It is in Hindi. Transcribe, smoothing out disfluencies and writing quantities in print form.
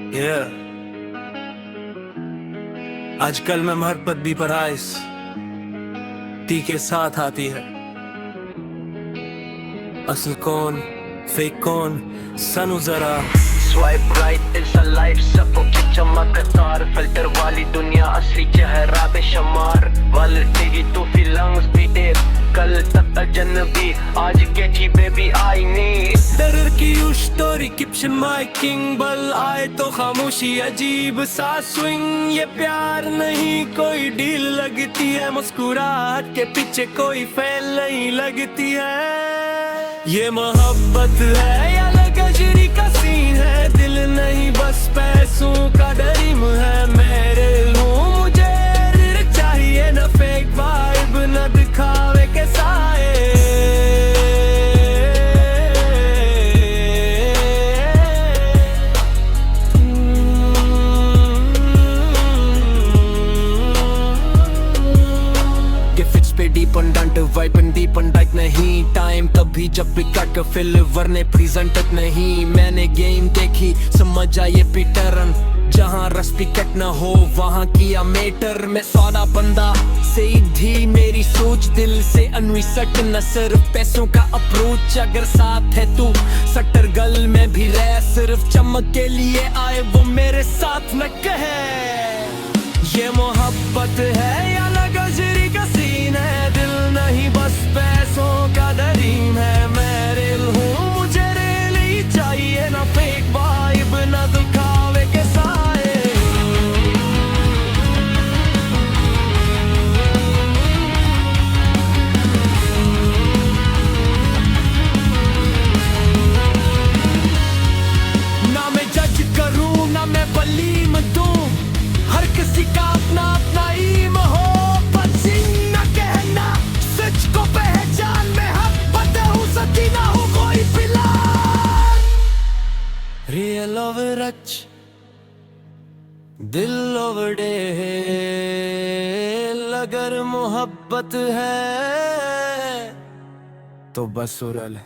Yeah. आजकल में महरपत भी पराइस ती के साथ आती है। असल कौन फेक कौन सनू जरा swipe right is a life सबको की चमकदार फिल्टर वाली दुनिया असली चेहरा बेशुमार वाले तेरी तो फिलंग्स भी एक कल तक अजनबी आज के जी बेबी आई नी डर की स्टोरी किप्शन माय किंग बल आए तो खामोशी अजीब सा स्विंग। ये प्यार नहीं कोई डील लगती है, मुस्कुराहट के पीछे कोई फेल नहीं लगती है। ये मोहब्बत है या लगजरी का सीन है, दिल नहीं बस पैसों का ड्रीम है। मेरे लूं मुझे रिल चाहिए न फेक वाइब न दिखावे के साए। डीप अंडंट वाइब डीप अंडाइट नहीं टाइम तभी जब भी कट फिल वरने प्रेजेंट नहीं। मैंने गेम देखी समझ आए पैटर्न, जहाँ रस पिकट न हो वहाँ किया मेटर। मैं सौदा बंदा सीधी मेरी सोच दिल से अनविसट न सिर्फ पैसों का अप्रोच। अगर साथ है तू सट्टर गल में भी रह, सिर्फ चमक के लिए आए वो मेरे साथ न कहे। ये मोहब्बत है या लगजरी का सीन है, दिल नहीं बस पैसों का ड्रीम है। मैं रिल हूँ मुझे रिल ही चाहिए ना फेक वाइब ना दिखावे के साए। ना मैं जज करूँ ना मैं बलीम दूँ, हर किसी का अपना अपना ईम हो। बचिंग न कहना सच को पहचान में हक बताऊं सती ना हो कोई पिलान। रियल ओवर रच दिल ओवर डे, अगर मोहब्बत है तो बस उड़ल।